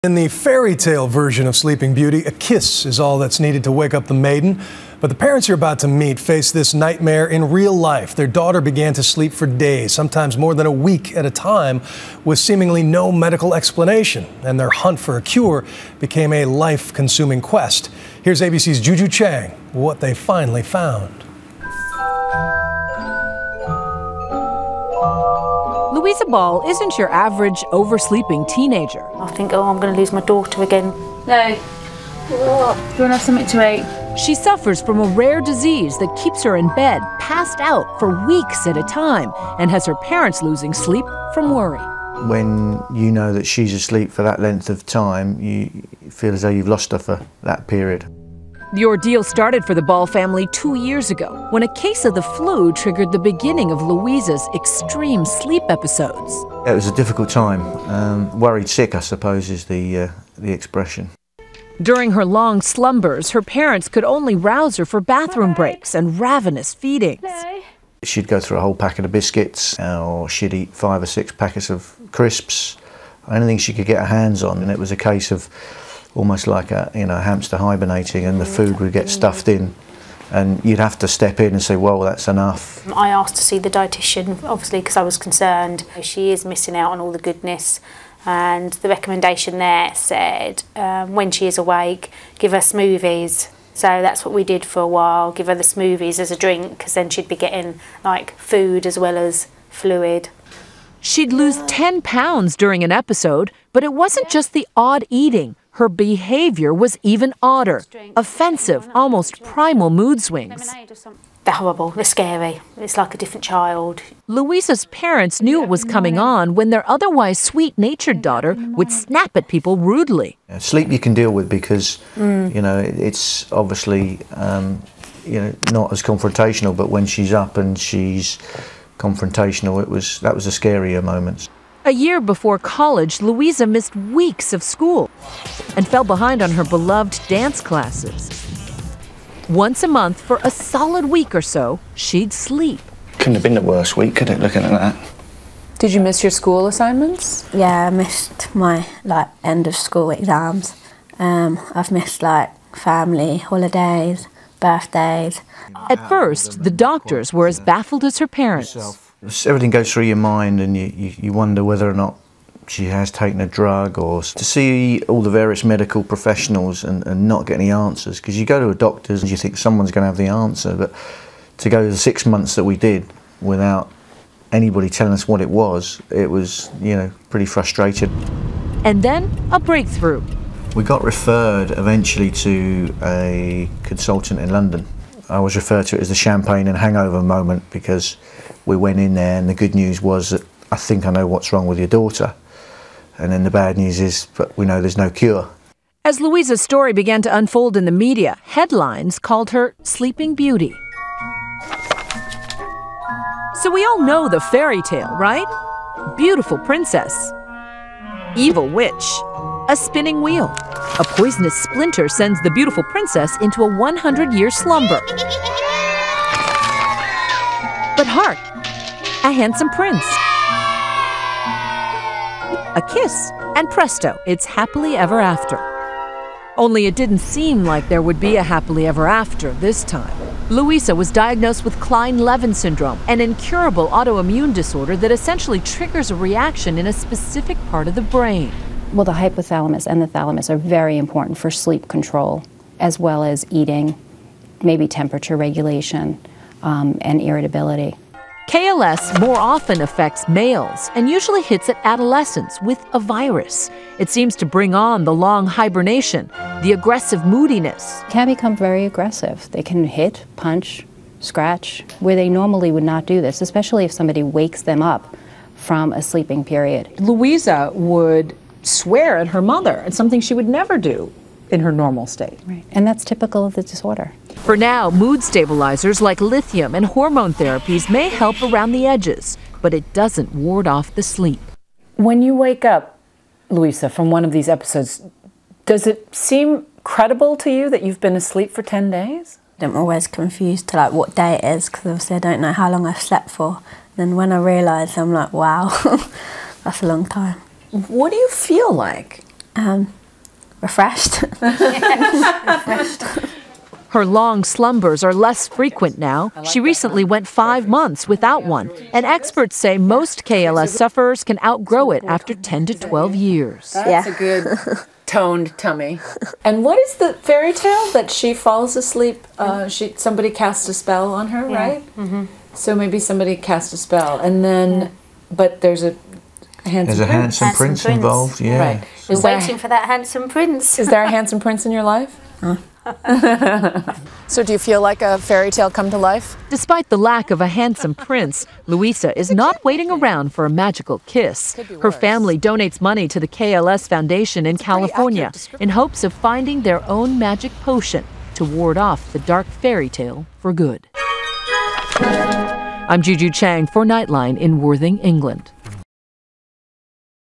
In the fairy tale version of Sleeping Beauty, a kiss is all that's needed to wake up the maiden. But the parents you're about to meet face this nightmare in real life. Their daughter began to sleep for days, sometimes more than a week at a time, with seemingly no medical explanation. And their hunt for a cure became a life-consuming quest. Here's ABC's Juju Chang, what they finally found. Louisa Ball isn't your average oversleeping teenager. I think, oh, I'm going to lose my daughter again. No. Do you want to have something to eat? She suffers from a rare disease that keeps her in bed, passed out for weeks at a time, and has her parents losing sleep from worry. When you know that she's asleep for that length of time, you feel as though you've lost her for that period. The ordeal started for the Ball family 2 years ago, when a case of the flu triggered the beginning of Louisa's extreme sleep episodes. It was a difficult time. Worried sick, I suppose, is the expression. During her long slumbers, her parents could only rouse her for bathroom breaks and ravenous feedings. She'd go through a whole packet of biscuits, or she'd eat 5 or 6 packets of crisps, anything she could get her hands on, and it was a case of almost like a hamster hibernating, and the food would get stuffed in, and you'd have to step in and say, well, that's enough. I asked to see the dietitian, obviously, because I was concerned. She is missing out on all the goodness, and the recommendation there said when she is awake, give her smoothies. So that's what we did for a while, give her the smoothies as a drink, because then she'd be getting like food as well as fluid. She'd lose 10 pounds during an episode, but it wasn't just the odd eating. Her behavior was even odder, offensive, almost primal mood swings. They're horrible, they're scary. It's like a different child. Louisa's parents knew it was coming on when their otherwise sweet-natured daughter would snap at people rudely. Sleep you can deal with because, it's obviously, not as confrontational, but when she's up and she's confrontational, that was the scarier moments. A year before college, Louisa missed weeks of school and fell behind on her beloved dance classes. Once a month, for a solid week or so, she'd sleep. Couldn't have been the worst week, could it, looking at that? Did you miss your school assignments? Yeah, I missed my end of school exams. I've missed family, holidays, birthdays. At first, the doctors were as baffled as her parents. Everything goes through your mind, and you wonder whether or not she has taken a drug, or to see all the various medical professionals and not get any answers, because you go to a doctor's and you think someone's going to have the answer, but to go the 6 months that we did without anybody telling us what it was pretty frustrated. And then a breakthrough. We got referred eventually to a consultant in London. I always refer to it as the champagne and hangover moment, because we went in there and the good news was that I think I know what's wrong with your daughter. And then the bad news is, but we know there's no cure. As Louisa's story began to unfold in the media, headlines called her Sleeping Beauty. So we all know the fairy tale, right? Beautiful princess, evil witch, a spinning wheel. A poisonous splinter sends the beautiful princess into a 100-year slumber. But hark, a handsome prince. A kiss, and presto, it's happily ever after. Only it didn't seem like there would be a happily ever after this time. Louisa was diagnosed with Kleine-Levin Syndrome, an incurable autoimmune disorder that essentially triggers a reaction in a specific part of the brain. Well, the hypothalamus and the thalamus are very important for sleep control, as well as eating, maybe temperature regulation, and irritability. KLS more often affects males and usually hits at adolescents with a virus. It seems to bring on the long hibernation, the aggressive moodiness. Can become very aggressive. They can hit, punch, scratch, where they normally would not do this, especially if somebody wakes them up from a sleeping period. Louisa would swear at her mother. It's something she would never do in her normal state. Right. And that's typical of the disorder. For now, mood stabilizers like lithium and hormone therapies may help around the edges, but it doesn't ward off the sleep. When you wake up, Louisa, from one of these episodes, does it seem credible to you that you've been asleep for 10 days? I'm always confused to what day it is, because obviously I don't know how long I've slept for. Then when I realise, I'm like, wow, that's a long time. What do you feel like? Refreshed. Her long slumbers are less frequent now. She recently went 5 months without one, and experts say most KLS sufferers can outgrow it after 10 to 12 years. That's a good toned tummy. And what is the fairy tale that she falls asleep? Somebody cast a spell on her, right? Mm-hmm. So maybe somebody cast a spell, and then, but there's a handsome prince involved. Yeah, right. We're waiting for that handsome prince. Is there a handsome prince in your life? So do you feel like a fairy tale come to life? Despite the lack of a handsome prince, Louisa is not waiting around for a magical kiss. Her family donates money to the KLS Foundation in California in hopes of finding their own magic potion to ward off the dark fairy tale for good. I'm Juju Chang for Nightline in Worthing, England.